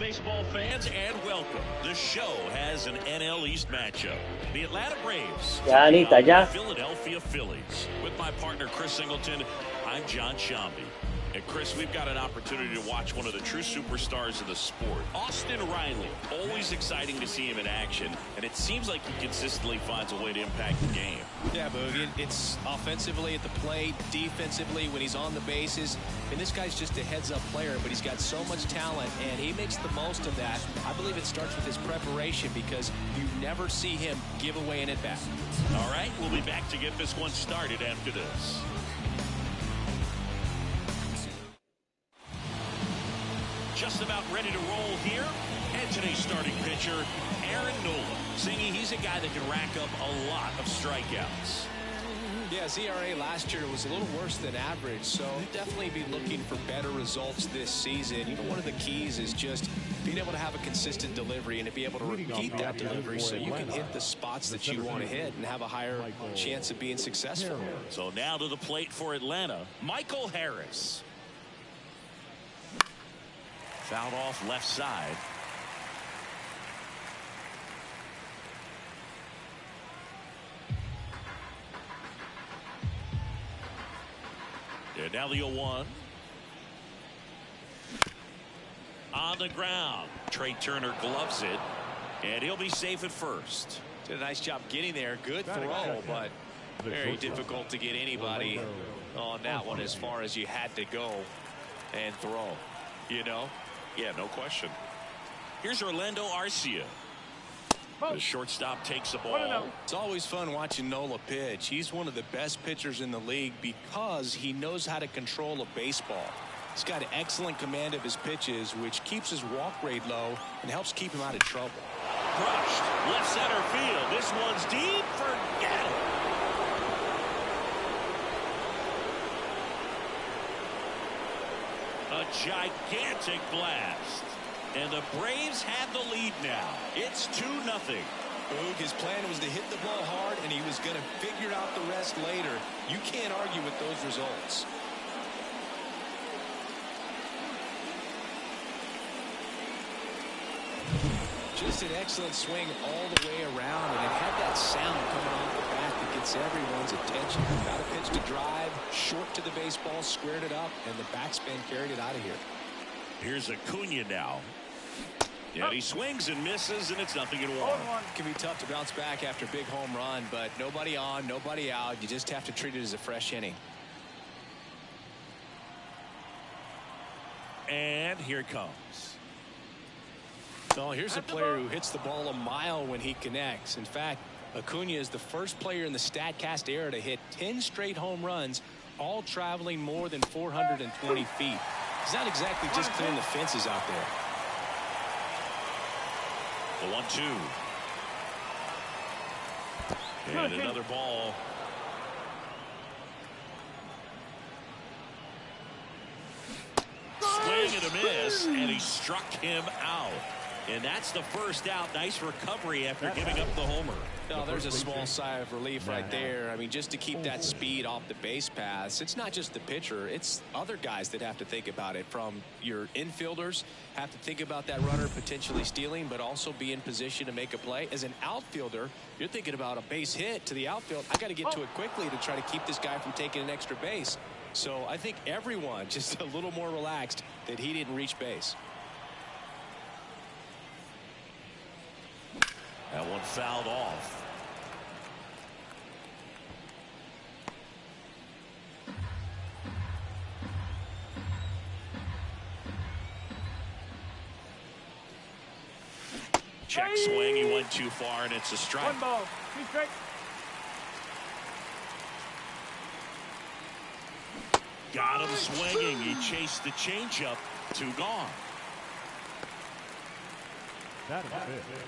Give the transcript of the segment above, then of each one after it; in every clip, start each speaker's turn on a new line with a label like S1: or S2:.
S1: baseball fans, and welcome. The show has an NL East matchup. The Atlanta Braves taking on the Philadelphia Phillies. With my partner Chris Singleton, I'm John Shambi. And Chris, we've got an opportunity to watch one of the true superstars of the sport. Austin Riley, always exciting to see him in action, and it seems like he consistently finds a way to impact the game.
S2: Yeah, Boog, it's offensively at the plate, defensively when he's on the bases. I mean, this guy's just a heads-up player, but he's got so much talent, and he makes the most of that. I believe it starts with his preparation because you never see him give away an at-bat.
S1: All right, we'll be back to get this one started after this. Just about ready to roll here. And today's starting pitcher, Aaron Nola. Singy, he's a guy that can rack up a lot of strikeouts.
S2: Yeah, his ERA last year was a little worse than average, so definitely be looking for better results this season. You know, one of the keys is just being able to have a consistent delivery and to be able to repeat that delivery so you can hit the spots that you want to hit and have a higher chance of being successful.
S1: So now to the plate for Atlanta, Michael Harris. Fouled off left side. And now the 0-1. On the ground. Trey Turner gloves it. And he'll be safe at first.
S2: Did a nice job getting there. Good throw, but very difficult to get anybody on that one as far as you had to go and throw. You know?
S1: Yeah, no question. Here's Orlando Arcia. The shortstop takes the ball.
S2: It's always fun watching Nola pitch. He's one of the best pitchers in the league because he knows how to control a baseball. He's got an excellent command of his pitches, which keeps his walk rate low and helps keep him out of trouble.
S1: Crushed. Left center field. This one's deep. Forget it. A gigantic blast. And the Braves have the lead now. It's 2-0.
S2: Boog, his plan was to hit the ball hard, and he was going to figure out the rest later. You can't argue with those results. Just an excellent swing all the way around, and it had that sound coming off the bat that gets everyone's attention. Got a pitch to drive, short to the baseball, squared it up, and the backspin carried it out of here.
S1: Here's Acuna now. Yeah, he swings and misses, and it's 0-1.
S2: It can be tough to bounce back after a big home run, but nobody on, nobody out. You just have to treat it as a fresh inning.
S1: And here it comes.
S2: So here's a player who hits the ball a mile when he connects. In fact, Acuna is the first player in the StatCast era to hit 10 straight home runs, all traveling more than 420 feet. He's not exactly just clearing the fences out there.
S1: The 1-2. And another ball. Swing and a miss, and he struck him out. And that's the first out. Nice recovery after giving up the homer.
S2: No, there's a small sigh of relief right there. I mean, just to keep that speed off the base paths, it's not just the pitcher, it's other guys that have to think about it. From your infielders have to think about that runner potentially stealing, but also be in position to make a play. As an outfielder, you're thinking about a base hit to the outfield. I got to get to it quickly to try to keep this guy from taking an extra base. So I think everyone just a little more relaxed that he didn't reach base.
S1: That one fouled off. Check swing. He went too far, and it's a strike.
S3: 1 ball. 2 strike.
S1: Got him swinging. He chased the changeup. 2 gone.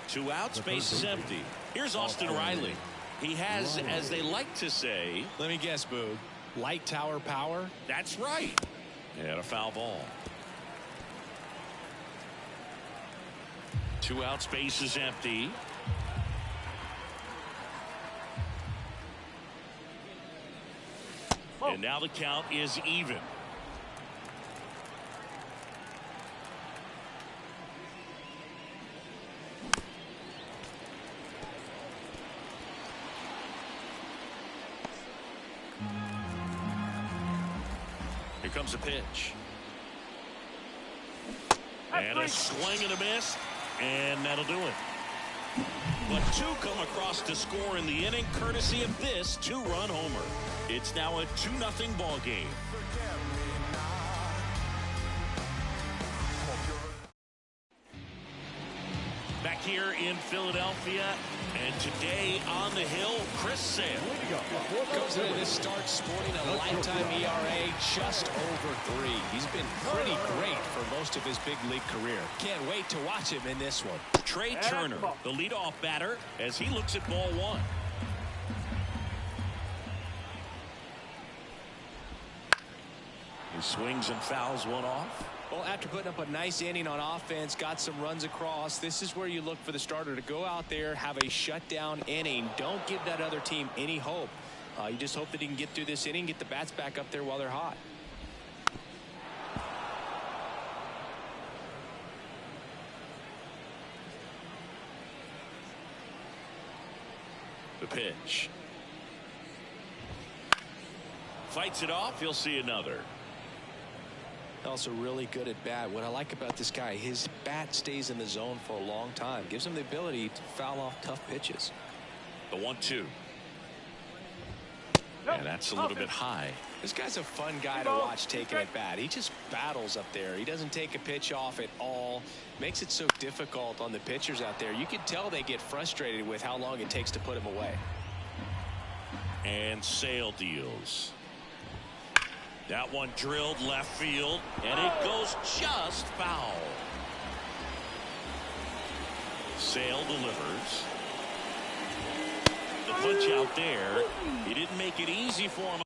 S1: 2 outs, base is empty. Here's Austin Riley. He has, as they like to say,
S2: let me guess, Boog, light tower power.
S1: That's right. And a foul ball. 2 outs, base is empty. And now the count is even. comes a pitch. And a swing and a miss. And that'll do it. But two come across to score in the inning, courtesy of this two-run homer. It's now a 2-0 ball game. Back here in Philadelphia, and today on the hill, Chris Sale.
S2: Goes into this start sporting a lifetime ERA just over 3. He's been pretty great for most of his big league career. Can't wait to watch him in this one.
S1: Trey Turner, the leadoff batter, as he looks at ball 1. He swings and fouls one off.
S2: Well, after putting up a nice inning on offense, got some runs across, this is where you look for the starter to go out there, have a shutdown inning. Don't give that other team any hope. You just hope that he can get through this inning, get the bats back up there while they're hot.
S1: The pitch. Fights it off. He'll see another.
S2: Also really good at bat. What I like about this guy, his bat stays in the zone for a long time. Gives him the ability to foul off tough pitches.
S1: The 1-2. And that's a little bit high.
S2: This guy's a fun guy to watch taking at bat. He just battles up there. He doesn't take a pitch off at all. Makes it so difficult on the pitchers out there. You can tell they get frustrated with how long it takes to put him away.
S1: And Sale deals. That one drilled left field, and it goes just foul. Sale delivers. The punch out there. He didn't make it easy for him.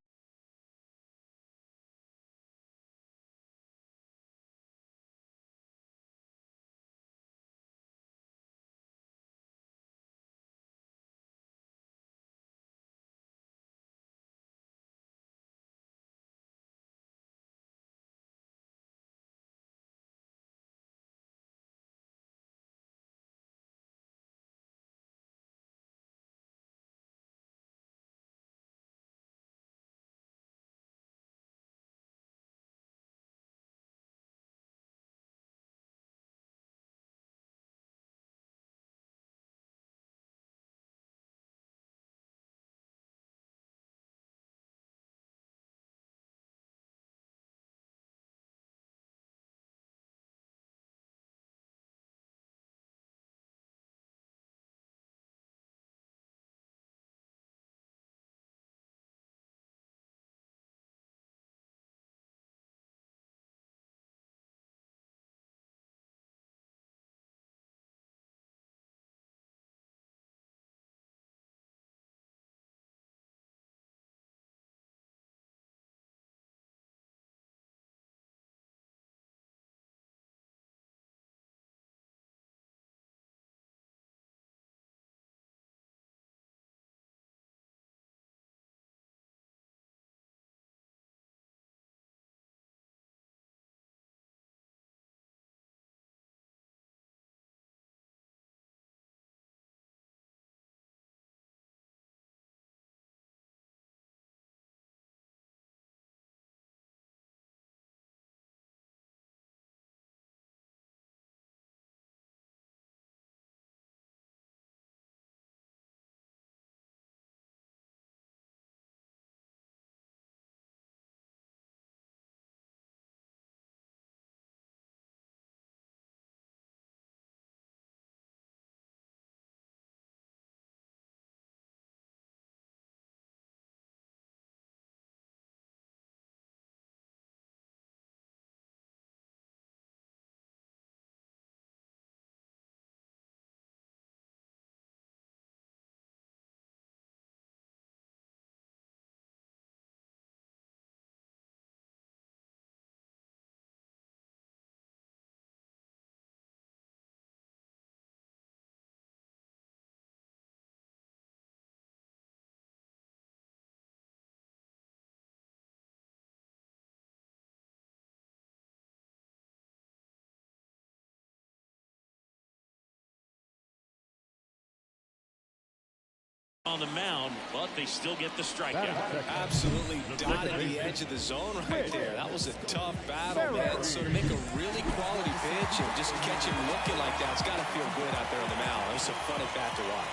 S1: on the mound, but they still get the strikeout.
S2: Absolutely dotted the edge of the zone right there. That was a tough battle, man. So to make a really quality pitch and just catch him looking like that, it's got to feel good out there on the mound. It was a fun at bat to watch.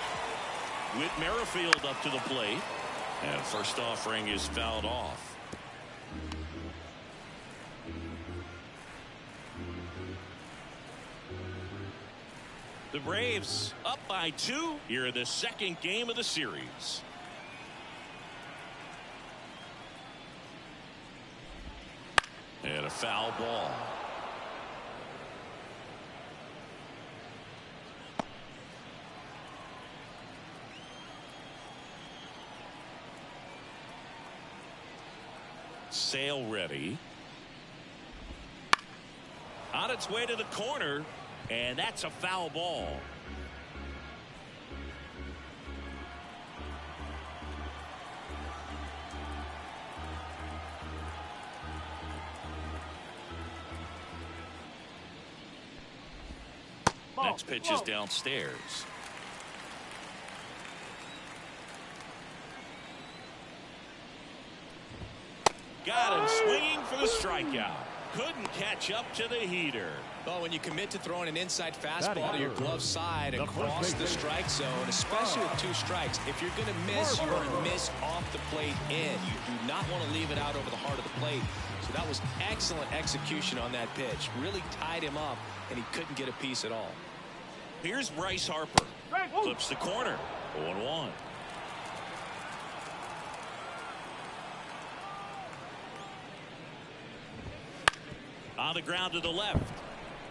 S1: Whit Merrifield up to the plate, and first offering is fouled off. The Braves up by 2 here in the second game of the series. And a foul ball. Sale ready. On its way to the corner. And that's a foul ball. Next pitch is downstairs. Got him swinging for the strikeout. Couldn't catch up to the heater.
S2: Well, when you commit to throwing an inside fastball to your glove side across the strike zone, especially with 2 strikes, if you're going to miss, you're going to miss off the plate in. You do not want to leave it out over the heart of the plate. So that was excellent execution on that pitch. Really tied him up, and he couldn't get a piece at all.
S1: Here's Bryce Harper. Clips the corner. 0-1. On the ground to the left.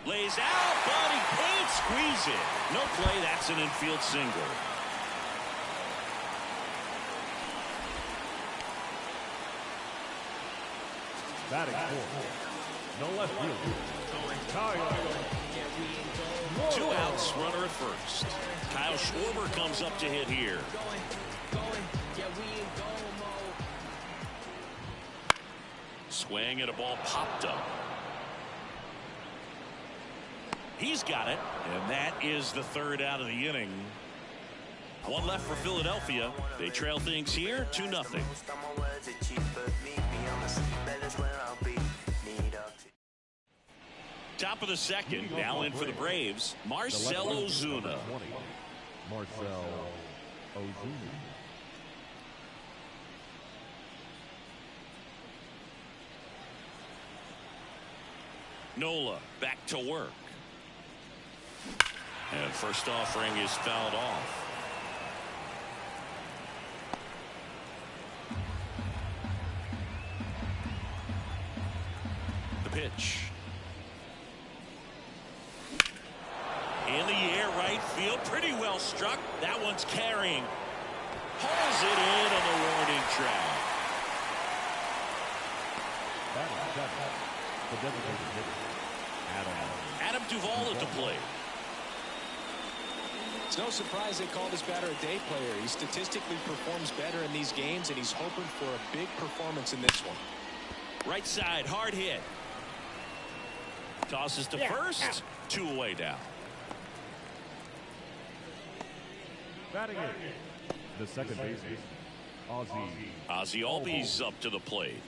S1: Lays out, but he can't squeeze it. No play. That's an infield single.
S3: Batting fourth. No left field.
S1: 2 outs, runner at first. Kyle Schwarber comes up to hit here. Swing and a ball popped up. He's got it, and that is the 3rd out of the inning. 1 left for Philadelphia. They trail things here 2-0. Top of the second, now in for the Braves, Marcell Ozuna.
S3: Marcell Ozuna.
S1: Nola back to work. And first offering is fouled off. The pitch. In the air, right field. Pretty well struck. That one's carrying. Hauls it in on the warning track.
S3: The designated hitter,
S1: Adam Duvall at the plate.
S2: It's no surprise they call this batter a day player. He statistically performs better in these games, and he's hoping for a big performance in this one.
S1: Right side, hard hit. Tosses to first. 2 away down.
S3: batting it. The second baseman,
S1: Ozzie Albies up to the plate.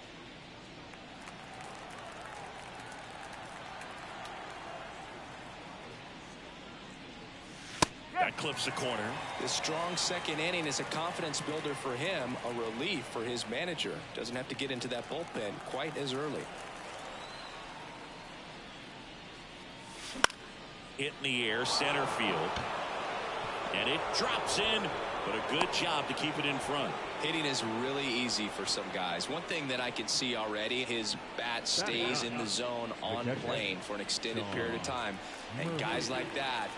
S1: That clips the corner.
S2: This strong second inning is a confidence builder for him, a relief for his manager. Doesn't have to get into that bullpen quite as early.
S1: Hit in the air, center field. And it drops in, but a good job to keep it in front.
S2: Hitting is really easy for some guys. One thing that I can see already, his bat stays in the zone on plane for an extended period of time. And guys like that,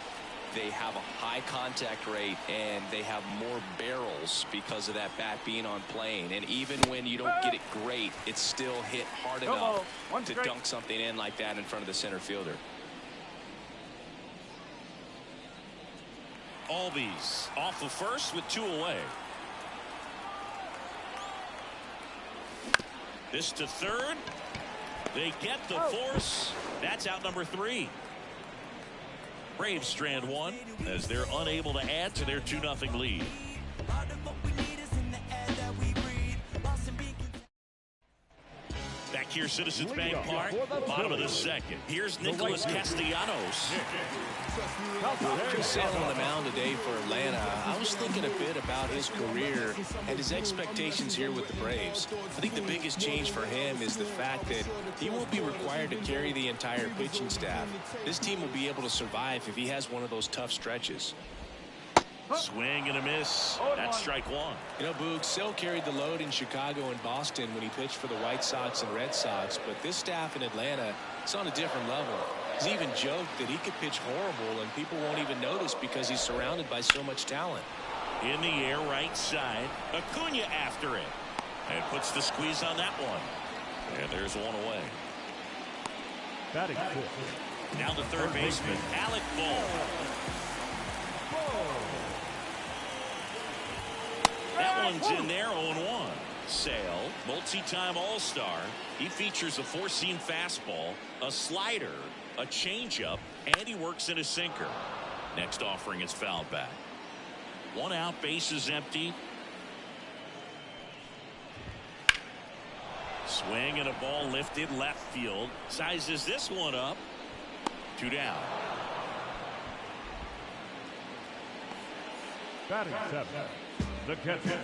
S2: they have a high contact rate and they have more barrels because of that bat being on plane. And even when you don't get it great, it's still hit hard enough to dunk something in like that in front of the center fielder.
S1: Albies off of first with 2 away. This to third. They get the force. That's out number 3. Braves strand 1 as they're unable to add to their 2-0 lead. back here, Citizens Bank Park, bottom of the second. Here's Nicholas Castellanos.
S2: Chris Sale on the mound today for Atlanta. I was thinking a bit about his career and his expectations here with the Braves. I think the biggest change for him is the fact that he won't be required to carry the entire pitching staff. This team will be able to survive if he has one of those tough stretches.
S1: Swing and a miss. That's strike one.
S2: You know, Boog, Sale carried the load in Chicago and Boston when he pitched for the White Sox and Red Sox, but this staff in Atlanta is on a different level. He's even joked that he could pitch horrible and people won't even notice because he's surrounded by so much talent.
S1: In the air, right side. Acuna after it. And puts the squeeze on that one. And there's one away.
S3: Batting fifth.
S1: Now the third baseman, Alec Ball. That one's in there, 0-1. Sale, multi-time All-Star. He features a four-seam fastball, a slider, a changeup, and he works in a sinker. Next offering is fouled back. One out, bases empty. Swing and a ball lifted left field. Sizes this one up. 2 down.
S3: Batting seventh. The catcher.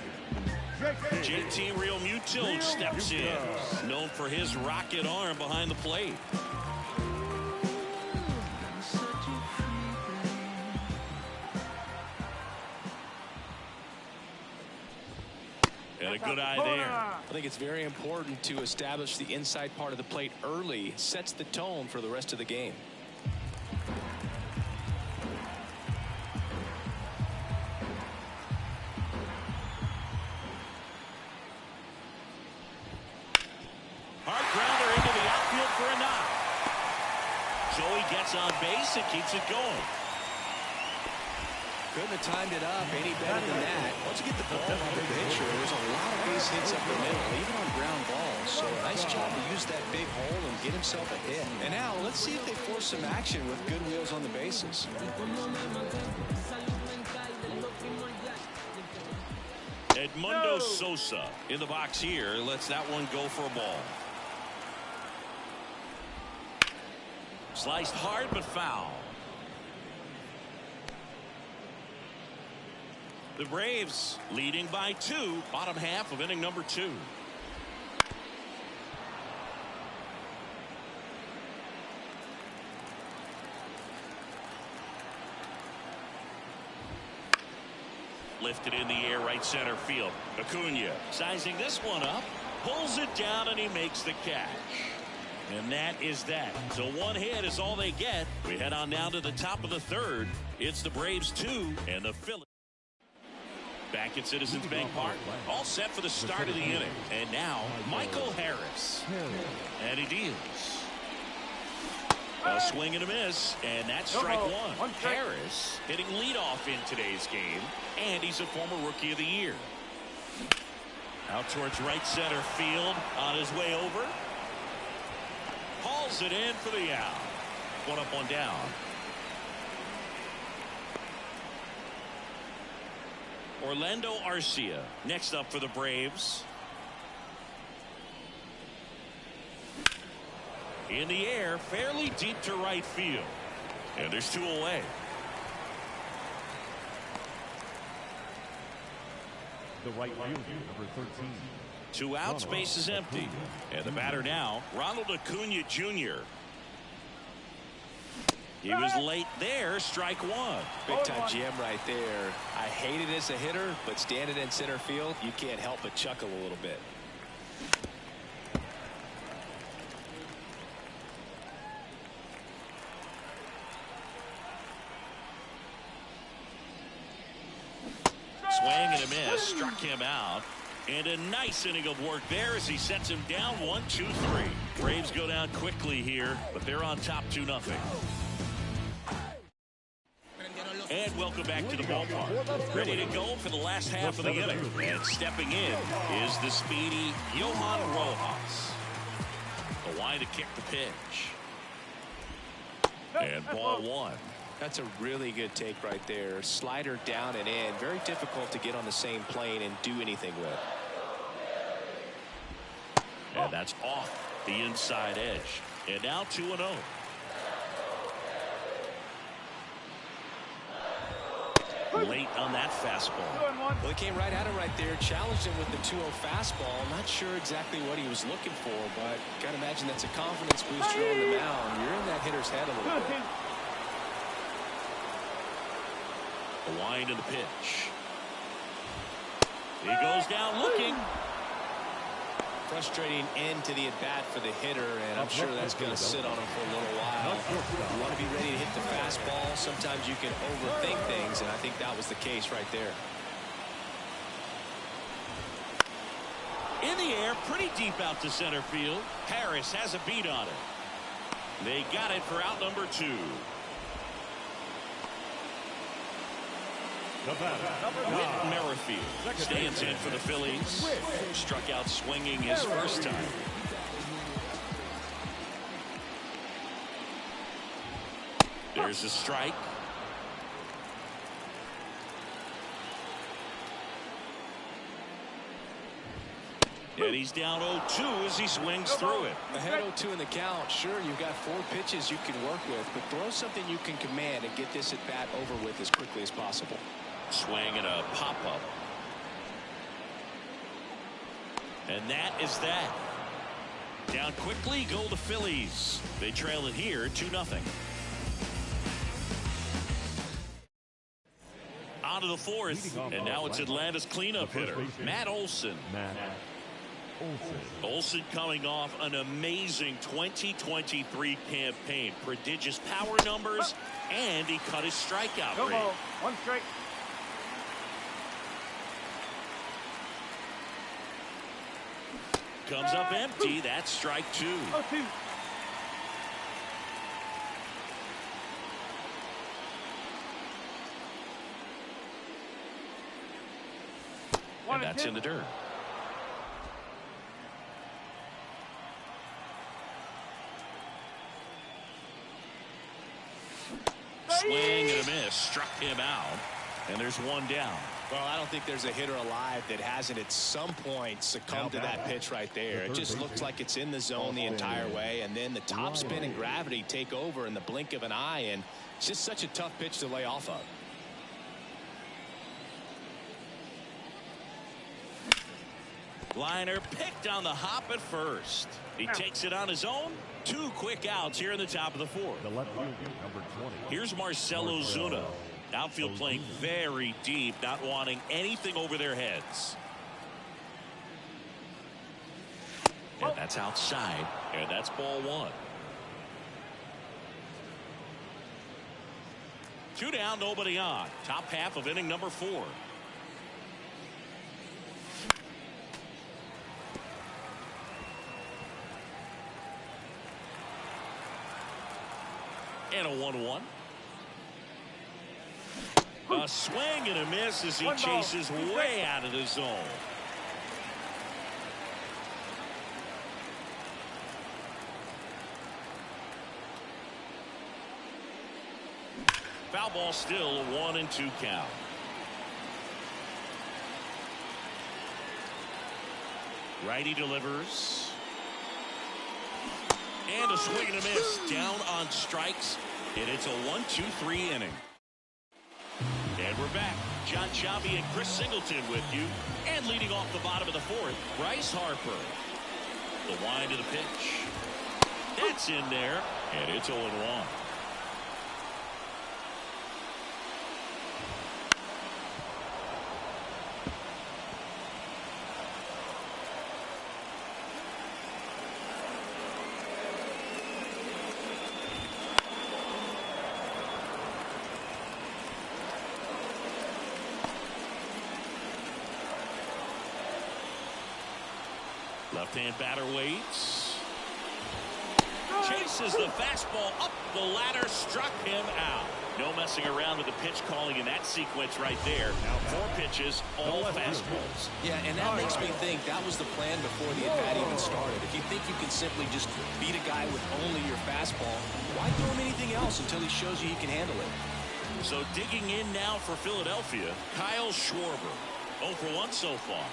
S1: JT Realmuto steps in. Known for his rocket arm behind the plate. And a good eye there.
S2: I think it's very important to establish the inside part of the plate early. It sets the tone for the rest of the game.
S1: Hard grounder into the outfield for a knock. Joey gets on base and keeps it going.
S2: Couldn't have timed it up any better than that. Once you get the ball on the pitcher, there's a lot of base hits up the middle, even on ground balls. So a nice job to use that big hole and get himself a hit. And now let's see if they force some action with good wheels on the bases.
S1: Edmundo Sosa in the box here lets that one go for a ball. Sliced hard but foul. The Braves leading by 2, bottom half of inning number 2. Lifted in the air, right center field. Acuna sizing this one up, pulls it down, and he makes the catch. And that is that. So one hit is all they get. We head on down to the top of the third. It's the Braves 2 and the Phillies. Back at Citizens Bank Park, all set for the start of the inning. And now, Michael Harris. And he deals. A swing and a miss, and that's strike one. Harris hitting leadoff in today's game, and he's a former Rookie of the Year. Out towards right center field, on his way over. Hauls it in for the out. One up, one down. Orlando Arcia next up for the Braves. In the air, fairly deep to right field. And there's 2 away.
S3: The right fielder, number 13.
S1: 2 outs, base is empty. And the batter now, Ronald Acuna Jr. He was late there, strike one.
S2: Big time gem right there. I hate it as a hitter, but standing in center field, you can't help but chuckle a little bit.
S1: Swing and a miss, struck him out. And a nice inning of work there as he sets him down 1-2-3. Braves go down quickly here, but they're on top 2-0. And welcome back to the ballpark. Ready to go for the last half of the inning. And stepping in is the speedy Johan Rojas. The line to kick the pitch. And ball 1.
S2: That's a really good take right there. Slider down and in. Very difficult to get on the same plane and do anything with.
S1: And that's off. The inside edge. And now 2-0. Late on that fastball.
S2: Well, he came right at him right there, challenged him with the 2-0 fastball. Not sure exactly what he was looking for, but gotta imagine that's a confidence booster on the mound. You're in that hitter's head a little bit.
S1: The wind of the pitch. He goes down looking.
S2: Frustrating end to the at-bat for the hitter, and I'm sure that's going to sit on him for a little while. You want to be ready to hit the fastball. Sometimes you can overthink things, and I think that was the case right there.
S1: In the air, pretty deep out to center field. Harris has a beat on it. They got it for out number 2. Whit Merrifield stands in for the Phillies. Struck out swinging his first time. There's a strike. And he's down 0-2 as he swings through it.
S2: Ahead 0-2 in the count. Sure, you've got 4 pitches you can work with, but throw something you can command and get this at bat over with as quickly as possible.
S1: Swing and a pop-up. And that is that. Down quickly go the Phillies. They trail it here 2-0. On to the 4th, and now it's Atlanta's cleanup hitter, Matt Olson. Olson coming off an amazing 2023 campaign. Prodigious power numbers, and he cut his strikeout rate.
S4: 1 strike.
S1: Comes up empty. That's strike 2.
S4: 0-2.
S1: And that's in the dirt. Swing and a miss. Struck him out. And there's 1 down.
S2: Well, I don't think there's a hitter alive that hasn't at some point succumbed to that pitch right there. It just looks like it's in the zone the entire way, and then the top spin and gravity take over in the blink of an eye, and it's just such a tough pitch to lay off of.
S1: Liner picked on the hop at first. He takes it on his own. 2 quick outs here in the top of the 4th.
S3: The left fielder, number 20.
S1: Here's Marcell Ozuna. Outfield playing very deep, not wanting anything over their heads. And that's outside, and that's ball 1. 2 down, nobody on. Top half of inning number 4. And a 1-1. A swing and a miss as he chases way out of the zone. Foul ball still, a 1-2 count. Righty delivers. And a swing and a miss. Down on strikes. And it's a 1-2-3 inning. And we're back. John Sciambi and Chris Singleton with you. And leading off the bottom of the 4th, Bryce Harper. The wind of the pitch. That's in there. And it's 0-1. Left-hand batter waits. Chases the fastball up the ladder, struck him out. No messing around with the pitch calling in that sequence right there. 4 pitches, all fastballs.
S2: Yeah, and that makes me think that was the plan before the at-bat even started. If you think you can simply just beat a guy with only your fastball, why throw him anything else until he shows you he can handle it?
S1: So digging in now for Philadelphia, Kyle Schwarber. 0 for 1 so far.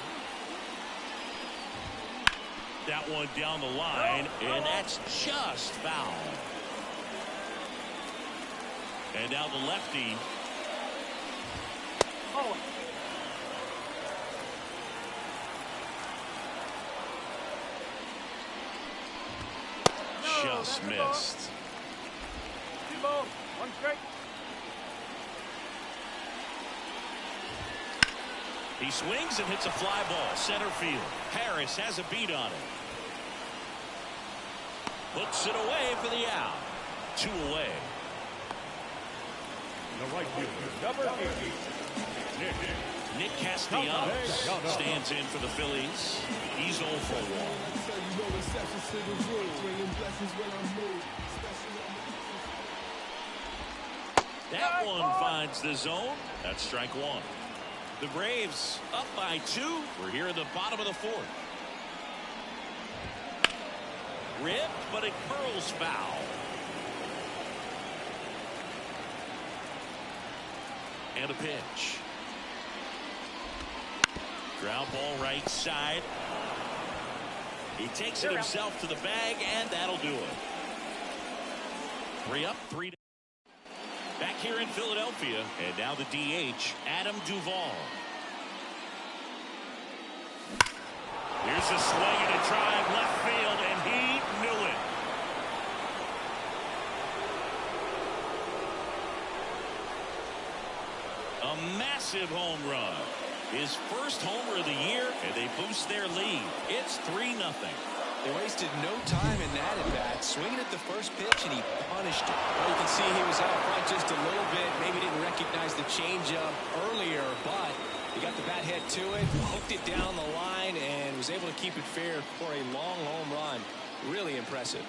S1: that one down the line, and that's just foul. And now the lefty. Just missed.
S3: One strike.
S1: He swings and hits a fly ball center field. Harris has a beat on it. Puts it away for the out. 2 away.
S3: The right fielder, number 80,
S1: Nick Castellanos stands in for the Phillies. He's 0 for 1. That one finds the zone. That's strike 1. The Braves up by 2. We're here in the bottom of the 4th. Ripped, but it curls foul. And a pitch. Ground ball right side. He takes it himself to the bag, and that'll do it. 3 up, 3 down. Back here in Philadelphia, and now the DH, Adam Duvall. Here's a swing and a drive left field, and he knew it. A massive home run. His first homer of the year, and they boost their lead. It's 3-0.
S2: They wasted no time in that at bat, swinging at the first pitch, and he punished it. Well, you can see he was out front just a little bit. Maybe didn't recognize the changeup earlier, but he got the bat head to it, hooked it down the line, and was able to keep it fair for a long home run. Really impressive.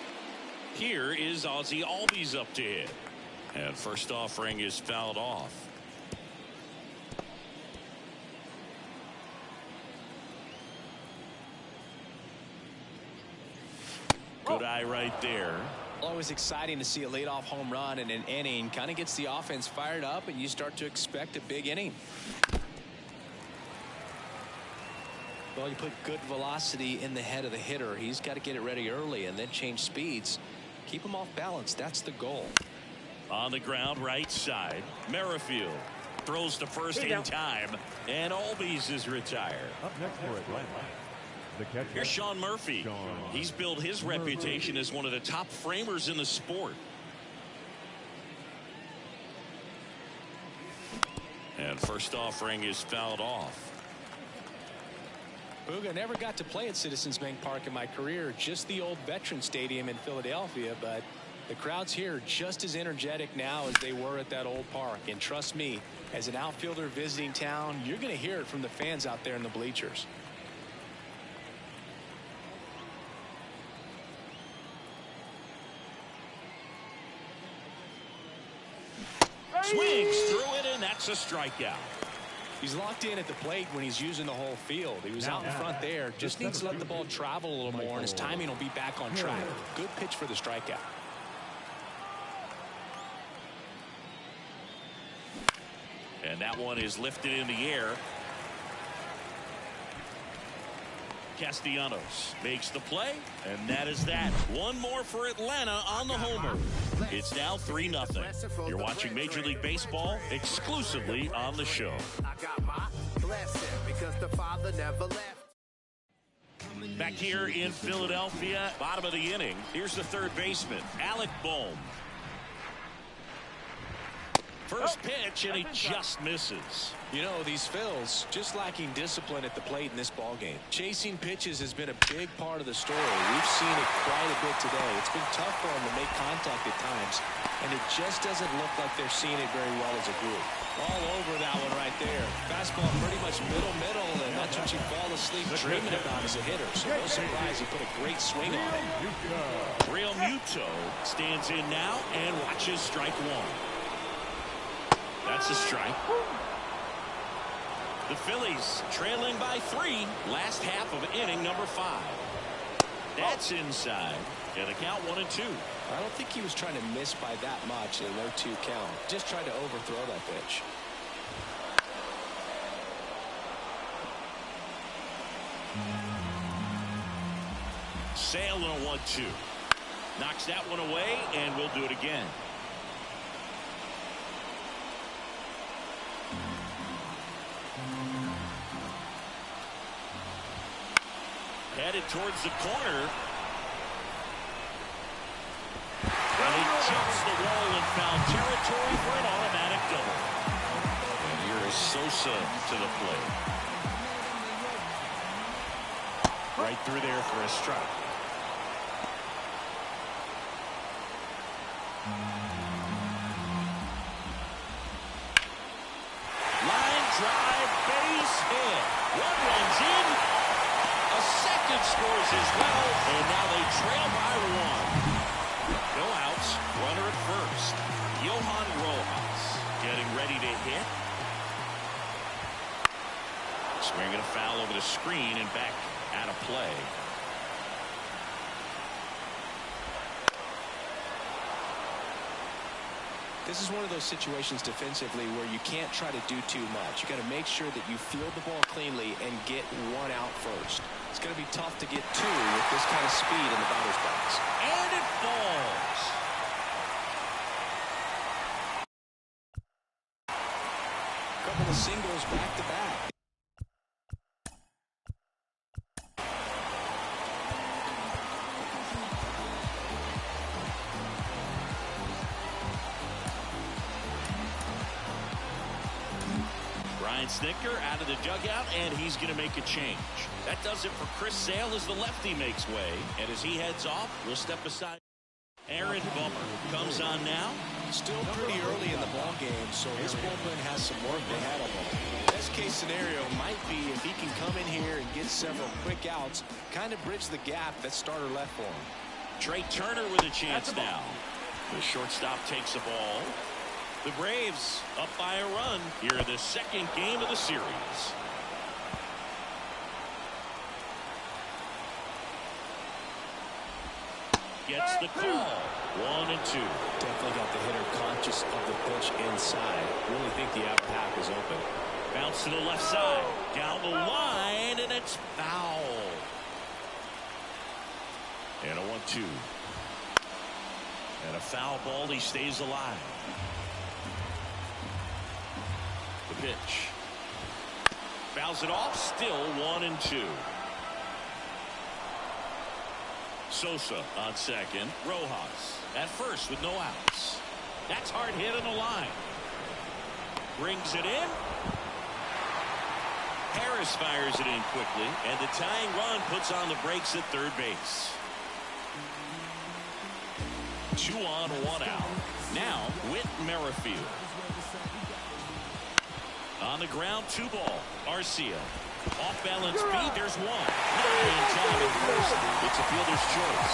S1: Here is Ozzie Albies up to hit. And first offering is fouled off. Good eye right there.
S2: Always exciting to see a leadoff home run in an inning. Kind of gets the offense fired up, and you start to expect a big inning. Well, you put good velocity in the head of the hitter. He's got to get it ready early and then change speeds. Keep him off balance. That's the goal.
S1: On the ground right side. Merrifield throws to first in time, and Albies is retired.
S3: Up next for Atlanta, the catcher.
S1: Here's Sean Murphy. He's built his reputation as one of the top framers in the sport. And first offering is fouled off.
S2: Booga never got to play at Citizens Bank Park in my career, just the old Veterans Stadium in Philadelphia, but the crowds here are just as energetic now as they were at that old park. And trust me, as an outfielder visiting town, you're going to hear it from the fans out there in the bleachers.
S1: Swings through it, and that's a strikeout.
S2: He's locked in at the plate when he's using the whole field. He was out in front there. Just needs to let the ball travel a little more, and his timing will be back on track. Good pitch for the strikeout.
S1: And that one is lifted in the air. Castellanos makes the play, and that is that. One more for Atlanta on the homer. It's now 3-0. You're watching Major League Baseball exclusively on the show. Back here in Philadelphia, bottom of the inning. Here's the third baseman, Alec Bohm. First pitch, and he just misses.
S2: You know, these Phils just lacking discipline at the plate in this ballgame. Chasing pitches has been a big part of the story. We've seen it quite a bit today. It's been tough for them to make contact at times, and it just doesn't look like they're seeing it very well as a group. All over that one right there. Fastball pretty much middle, and that's what you fall asleep dreaming about as a hitter. So no surprise he put a great swing on it.
S1: Real Muto stands in now and watches strike one. That's a strike. The Phillies trailing by 3, last half of inning number 5. That's inside, and the count 1-2.
S2: I don't think he was trying to miss by that much in a 0-2 count. Just tried to overthrow that pitch.
S1: Sale in a 1-2. Knocks that one away, and we'll do it again. Headed towards the corner. And he jumps the wall in foul territory for an automatic double. And here is Sosa to the plate.
S3: Right through there for a strike.
S1: Line drive, base hit. One runs in. A second scores as well, and now they trail by one. No outs, runner at first. Johan Rojas getting ready to hit. Swinging a foul over the screen and back out of play.
S2: This is one of those situations defensively where you can't try to do too much. You got to make sure that you field the ball cleanly and get one out first. It's going to be tough to get two with this kind of speed in the batter's box.
S1: And it falls.
S2: Couple of singles back to back.
S1: Snicker out of the dugout, and he's going to make a change. That does it for Chris Sale as the lefty makes way. And as he heads off, we'll step aside. Aaron Bummer comes on now.
S2: Still pretty early in the ball game, so his bullpen has some work ahead of him. Best case scenario might be if he can come in here and get several quick outs, kind of bridge the gap that starter left for him.
S1: Trey Turner with a chance now. The shortstop takes the ball. The Braves up by a run here in the second game of the series. Gets the call. 1-2.
S2: Definitely got the hitter conscious of the pitch inside. Really think the upper half is open.
S1: Bounce to the left side. Down the line, and it's foul. And a 1-2. And a foul ball. He stays alive. The pitch. Fouls it off. Still 1-2. Sosa on second. Rojas at first with no outs. That's hard hit on the line. Brings it in. Harris fires it in quickly, and the tying run puts on the brakes at third base. 2 on, 1 out. Now Whit Merrifield. On the ground, 2 ball. Arcia. Off balance speed, there's 1. Not in time at first. It's a fielder's choice.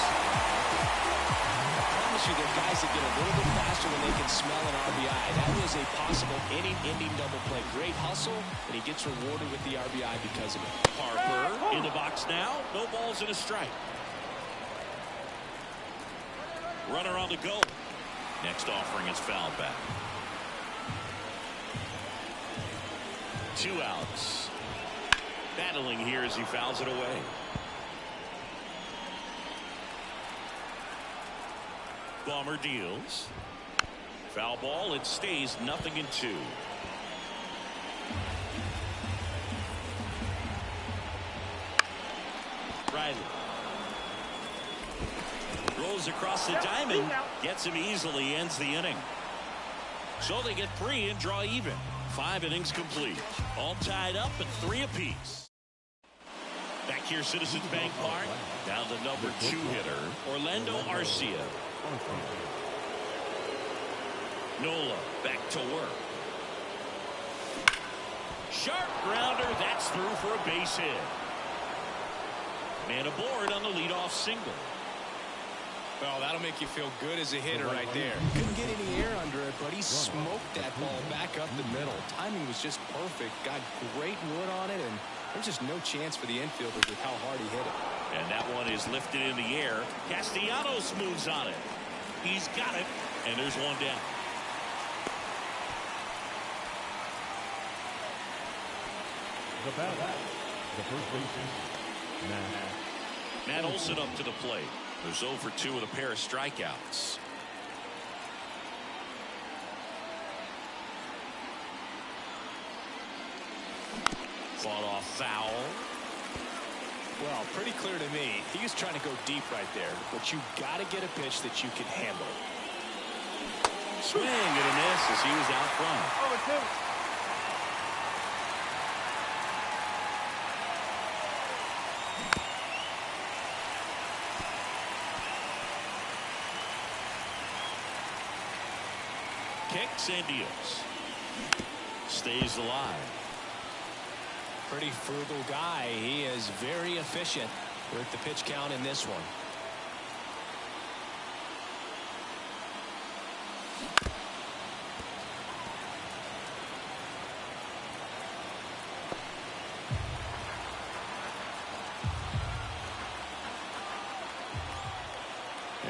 S2: I promise you there are guys that get a little bit faster when they can smell an RBI. That was a possible inning-ending double play. Great hustle, and he gets rewarded with the RBI because of it.
S1: Harper in the box now. No balls and a strike. Runner on the go. Next offering is fouled back. 2 outs. Battling here as he fouls it away. Bomber deals. Foul ball. It stays 0-2. Riley. Rolls across the diamond. Gets him easily. Ends the inning. So they get 3 and draw even. 5 innings complete. All tied up at 3 apiece. Back here, Citizens Bank Park. Down the number 2 hitter, Orlando Arcia. Nola back to work. Sharp grounder. That's through for a base hit. Man aboard on the leadoff single.
S2: Well, that'll make you feel good as a hitter right there. Couldn't get any air under it, but he smoked that ball back up the middle. Timing was just perfect. Got great wood on it, and there's just no chance for the infielders with how hard he hit it.
S1: And that one is lifted in the air. Castellanos moves on it. He's got it, and there's 1 down.
S3: The batter, the first baseman, Matt
S1: Matt Olson up to the plate. There's 0 for 2 with a pair of strikeouts. Fought off foul.
S2: Well, pretty clear to me. He was trying to go deep right there, but you got to get a pitch that you can handle.
S1: Swing and a miss as he was out front. Kicks and deals. Stays alive.
S2: Pretty frugal guy. He is very efficient with the pitch count in this one.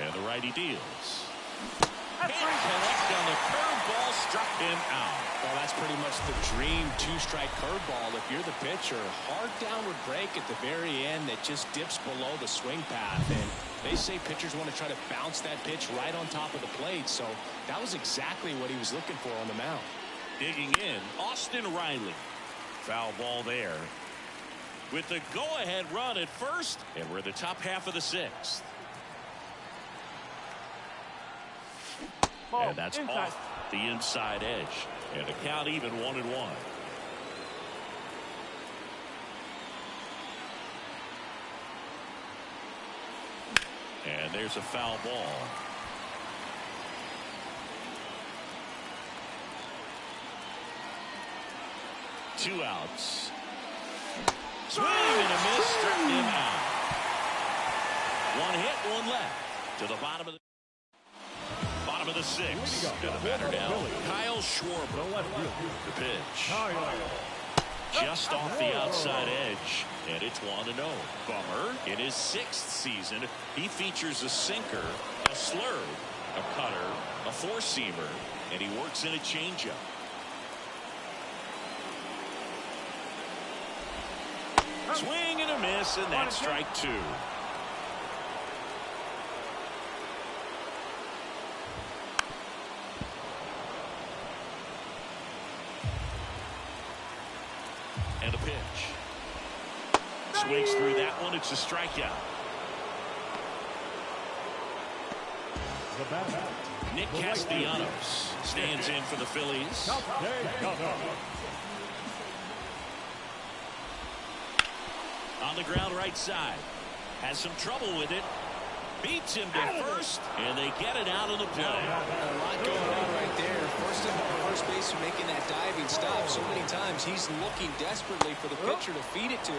S1: And the righty deals. Can't connect on the curveball, struck him out.
S2: Well, that's pretty much the dream two-strike curveball. If you're the pitcher, hard downward break at the very end that just dips below the swing path. And they say pitchers want to try to bounce that pitch right on top of the plate. So that was exactly what he was looking for on the mound.
S1: Digging in, Austin Riley. Foul ball there. With the go-ahead run at first, and we're in the top half of the 6th. And that's off the inside edge. And the count even 1-1. And there's a foul ball. Two outs. Swing and a miss, struck him out. One hit, one left. To the bottom of the 6th. And the batter now, Kyle Schwarber. The pitch. Just off the outside edge. And it's 1-0. Bummer. In his 6th season, he features a sinker, a slurve, a cutter, a four-seamer, and he works in a changeup. Swing and a miss, and that's strike 2. And a pitch. Swings through that one. It's a strikeout. Nick Castellanos stands in for the Phillies. On the ground right side. Has some trouble with it. Beats him to first, and they get it out of the play.
S2: A lot going on right there. First of all, first baseman making that diving stop so many times. He's looking desperately for the pitcher to feed it to,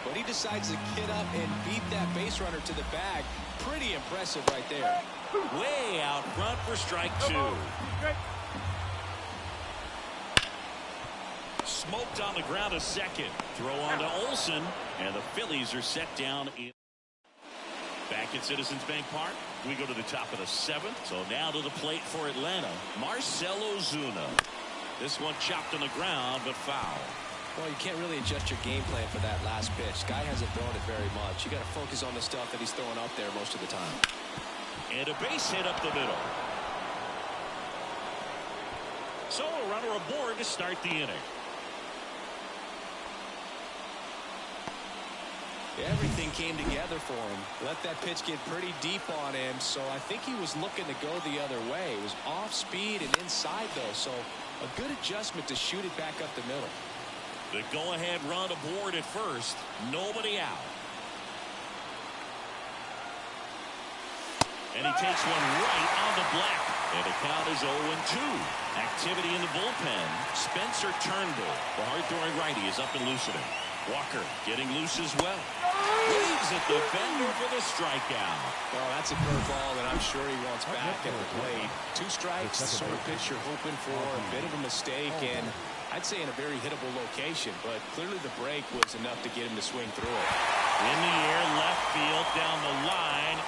S2: but he decides to get up and beat that base runner to the bag. Pretty impressive right there.
S1: Way out front for strike 2. Smoked on the ground a second. Throw on to Olson, and the Phillies are set down in. Back at Citizens Bank Park, we go to the top of the 7th. So now to the plate for Atlanta, Marcell Ozuna. This one chopped on the ground, but foul.
S2: Well, you can't really adjust your game plan for that last pitch. Guy hasn't thrown it very much. You got to focus on the stuff that he's throwing out there most of the time.
S1: And a base hit up the middle. So a runner aboard to start the inning.
S2: Everything came together for him. Let that pitch get pretty deep on him, so I think he was looking to go the other way. It was off speed and inside, though, so a good adjustment to shoot it back up the middle.
S1: The go-ahead run aboard at first. Nobody out. And he takes one right on the black. And the count is 0-2. Activity in the bullpen. Spencer Turnbull, the hard-throwing righty, is up and loosening. Walker getting loose as well. Waves at the bender for the strikeout.
S2: Well, that's a curveball that I'm sure he wants back at the plate. 2 strikes, the sort of pitch you're hoping for. A bit of a mistake, and I'd say in a very hittable location, but clearly the break was enough to get him to swing through it.
S1: In the air, left field, down the line.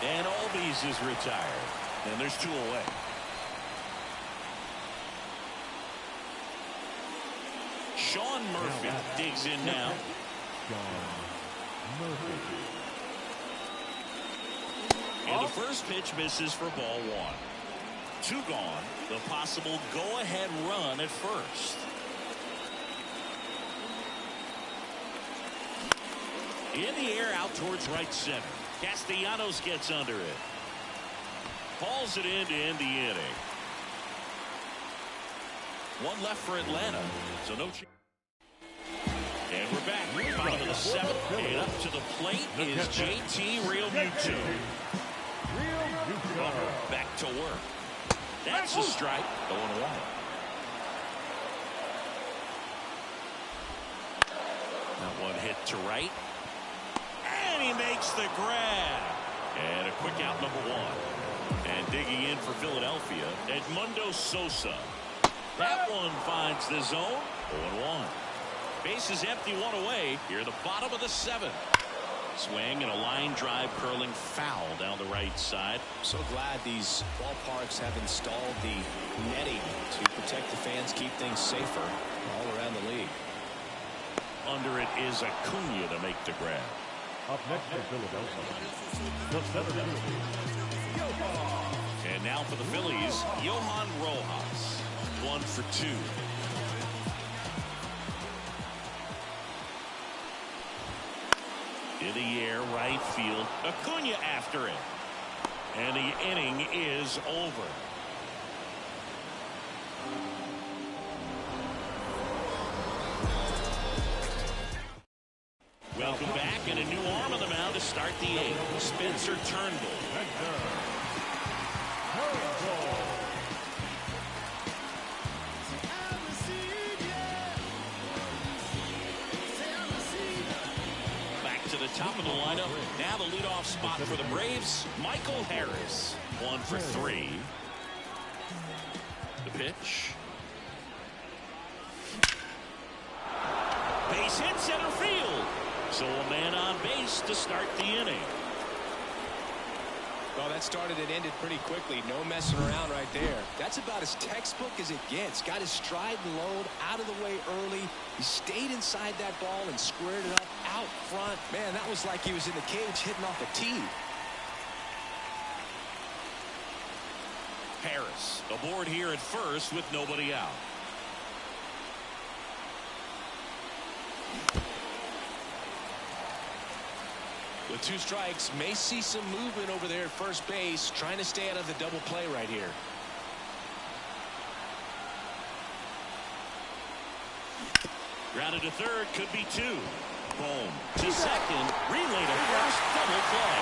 S1: And Albies is retired. And there's 2 away. Sean Murphy digs in now. And the first pitch misses for ball one. 2 gone. The possible go-ahead run at first. In the air out towards right center. Castellanos gets under it. Hauls it in to end the inning. 1 left for Atlanta. So no chance. And we're back. Bottom of the 7th. And up to the plate is JT Realmuto. Back to work. That's a strike. 0-1. That one hit to right. And he makes the grab. And a quick out, number 1. And digging in for Philadelphia, Edmundo Sosa. That one finds the zone. 0-1. Base is empty, 1 away. Here at the bottom of the 7th. Swing and a line drive curling foul down the right side.
S2: So glad these ballparks have installed the netting to protect the fans, keep things safer all around the league.
S1: Under it is Acuna to make the grab.
S3: Up next for Philadelphia, the center fielder.
S1: And now for the Phillies, Johan Rojas. 1 for 2. In the air, right field. Acuna after it. And the inning is over. Welcome back, and a new arm on the mound to start the 8th. Spencer Turnbull. To the top of the lineup. Now the leadoff spot for the Braves, Michael Harris. 1 for 3. The pitch. Base hit center field. So a man on base to start the inning.
S2: Well, that started and ended pretty quickly. No messing around right there. That's about as textbook as it gets. Got his stride and load out of the way early. He stayed inside that ball and squared it up out front. Man, that was like he was in the cage hitting off a tee.
S1: Harris aboard here at first with nobody out.
S2: With 2 strikes, may see some movement over there at first base, trying to stay out of the double play right here.
S1: Grounded to third, could be 2. Home to second, relay to first, double play.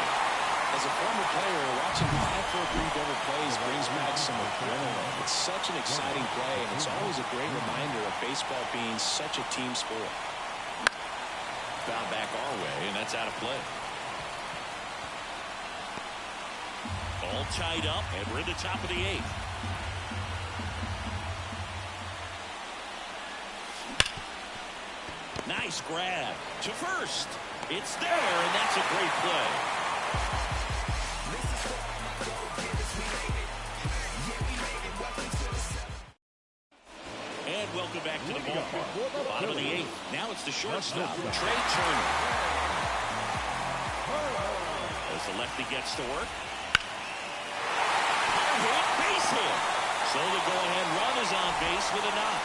S2: As a former player, watching 5-4-3 double plays brings back some adrenaline. It's such an exciting play, and it's always a great reminder of baseball being such a team sport.
S1: Found back our way, and that's out of play. All tied up, and we're in the top of the 8th. Nice grab to first. It's there, and that's a great play. And welcome back to the ballpark. Bottom of the 8th. Now it's the shortstop, Trey Turner. As the lefty gets to work. Hit, base hit. So the go-ahead run is on base with a knock.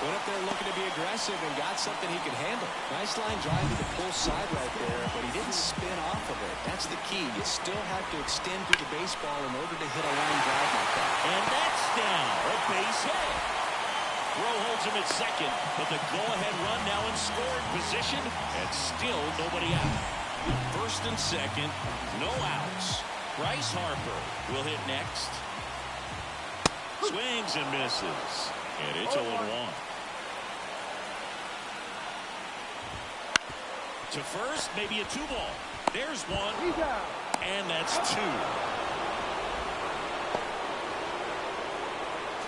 S2: Went up there looking to be aggressive and got something he could handle. Nice line drive to the pull side right there, but he didn't spin off of it. That's the key. You still have to extend through the baseball in order to hit a line drive like that.
S1: And that's down. A base hit. Rowe holds him at second, but the go-ahead run now in scoring position, and still nobody out. First and second, no outs. Bryce Harper will hit next. Swings and misses. And it's 0-1. To first, maybe a 2-ball. There's 1. And that's 2.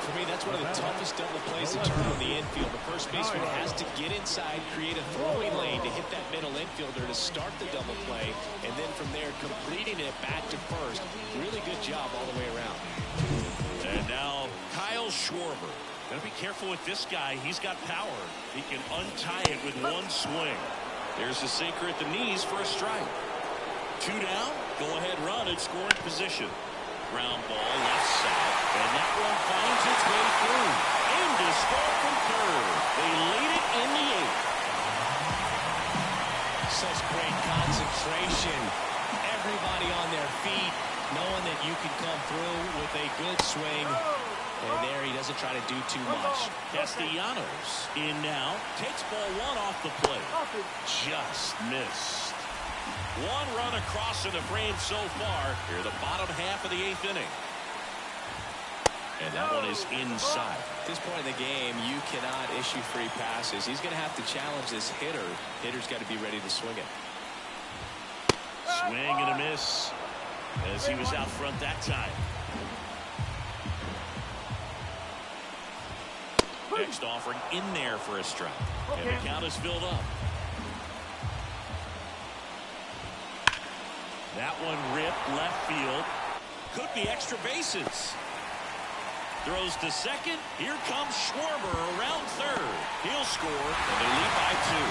S2: For me, that's one of the toughest double plays to turn on the infield. The first baseman has to get inside, create a throwing lane to hit that middle infielder to start the double play, and then from there, completing it back to first. Really good job all the way around.
S1: And now, Kyle Schwarber. Gotta be careful with this guy. He's got power. He can untie it with one swing. There's a sinker at the knees for a strike. Two down. Go ahead run in scoring position. Ground ball left side. And that one finds its way through. In to score from third. They lead it in the 8th.
S2: Such great concentration. Everybody on their feet, knowing that you can come through with a good swing. And there he doesn't try to do too much.
S1: Castellanos in now. Takes ball 1 off the plate. Just missed. One run across in the frame so far. Here the bottom half of the 8th inning. And that one is inside.
S2: At this point in the game, you cannot issue free passes. He's going to have to challenge this hitter. Hitter's got to be ready to swing it.
S1: Swing and a miss as he was out front that time. Next offering in there for a strike. And the count is filled up. That one ripped left field. Could be extra bases. Throws to second. Here comes Schwarber around third. He'll score, and they lead by 2.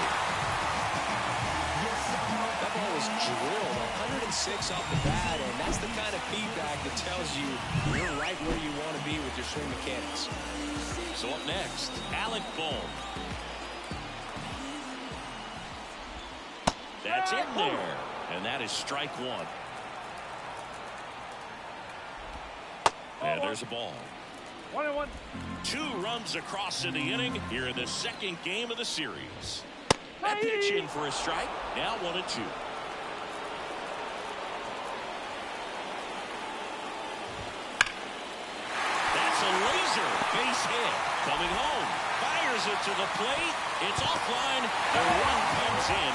S2: That ball was drilled 106 off the bat, and that's the kind of feedback that tells you you're right where you want to be with your swing mechanics.
S1: So up next, Alec Bohm. That's in there, and that is strike 1. And there's a ball.
S3: 1-1.
S1: 2 runs across in the inning here in the second game of the series. That pitch in for a strike. Now 1-2. That's a laser base hit. Coming home. Fires it to the plate. It's offline. The run comes in.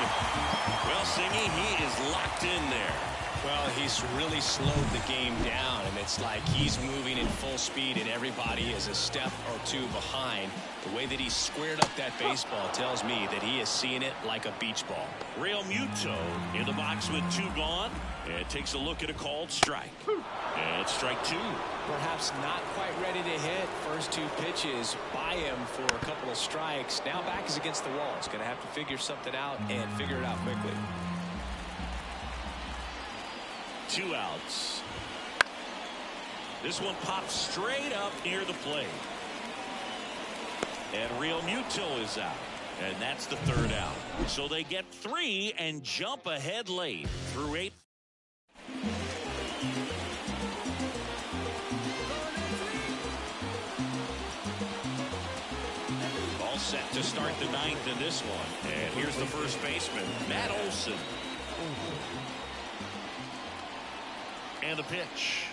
S1: Well, Singy, he is locked in there.
S2: Well, he's really slowed the game down, and it's like he's moving in full speed, and everybody is a step or 2 behind. The way that he squared up that baseball tells me that he is seeing it like a beach ball.
S1: Real Muto in the box with 2 gone, and takes a look at a called strike. And it's strike 2.
S2: Perhaps not quite ready to hit. First 2 pitches by him for a couple of strikes. Now back is against the wall. He's going to have to figure something out and figure it out quickly.
S1: 2 outs. This one pops straight up near the plate. And Real Muto is out. And that's the 3rd out. So they get 3 and jump ahead late through 8. All set to start the 9th in this one. And here's the first baseman, Matt Olson. And the pitch.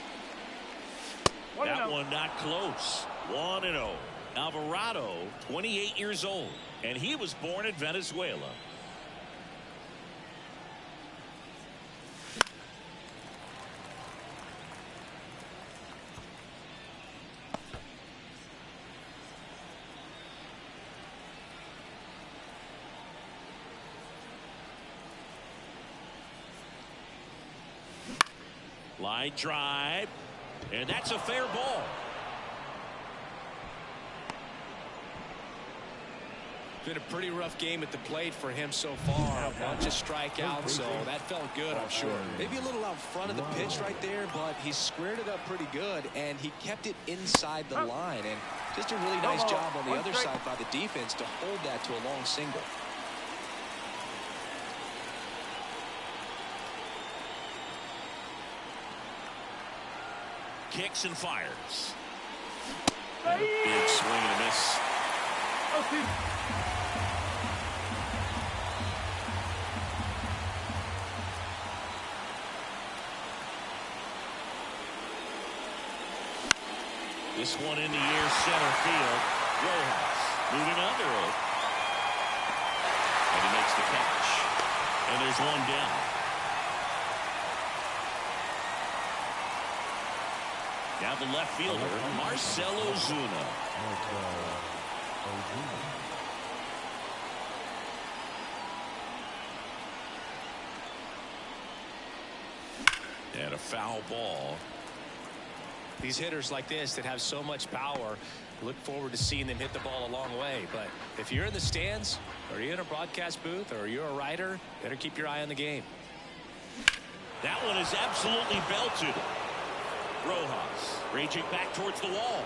S1: That one not close. 1-0. Alvarado, 28 years old, and he was born in Venezuela. Line drive, and that's a fair ball.
S2: Been a pretty rough game at the plate for him so far. A bunch of strikeouts, so that felt good, I'm sure. Maybe a little out front of the pitch right there, but he squared it up pretty good, and he kept it inside the line. And just a really nice job on the other side by the defense to hold that to a long single.
S1: Kicks and fires. And a big swing and a miss. This one in the air, center field. Rojas moving under it. And he makes the catch. And there's one down. Now the left fielder, Marcell Ozuna. And a foul ball.
S2: These hitters like this that have so much power, look forward to seeing them hit the ball a long way. But if you're in the stands, or you're in a broadcast booth, or you're a writer, better keep your eye on the game.
S1: That one is absolutely belted. Rojas raging back towards the wall.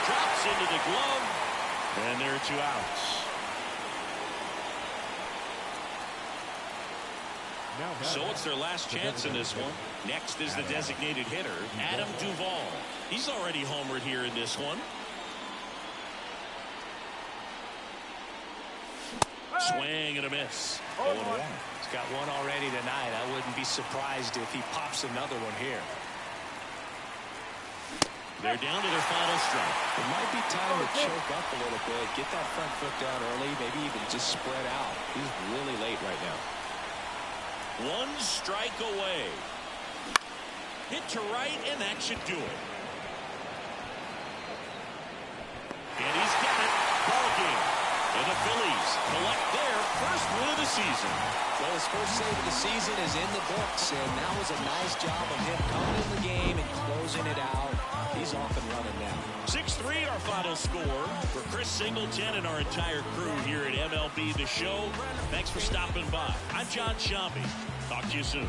S1: Drops into the glove. And there are 2 outs. So it's their last chance in this one. Next is the designated hitter, Adam Duvall. He's already homered here in this one. Swing and a miss. 0-1.
S2: He's got one already tonight. I wouldn't be surprised if he pops another one here.
S1: They're down to their final strike.
S2: It might be time to choke up a little bit, get that front foot down early, maybe even just spread out. He's really late right now.
S1: 1 strike away. Hit to right, and that should do it. And he's got it. Ball game. And the Phillies collect their first win of the season.
S2: Well, his first save of the season is in the books, and that was a nice job of him coming in the game and closing it out. He's off and running now.
S1: 6-3 our final score. For Chris Singleton and our entire crew here at MLB The Show, thanks for stopping by. I'm John Shambi. Talk to you soon.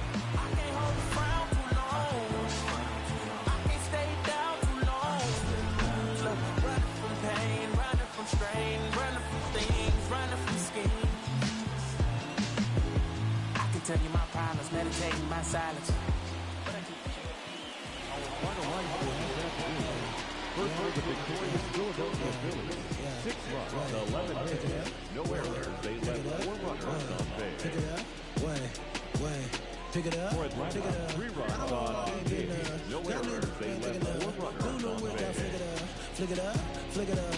S4: Tell you my problems, meditating my silence.
S3: First for the victorious Philadelphia Phillies. 6 runs, 11 hits, no errors. They left 4 runners on base.
S5: Pick it up, pick it up.
S3: For Atlanta, 3 runs on 8 hits, no errors. They left 4 runners on base.
S5: Flick it up, flick it up.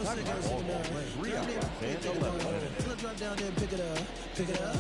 S3: Talking about almost 3 hours and 11 minutes.
S5: Drop down there, pick it up, pick it up.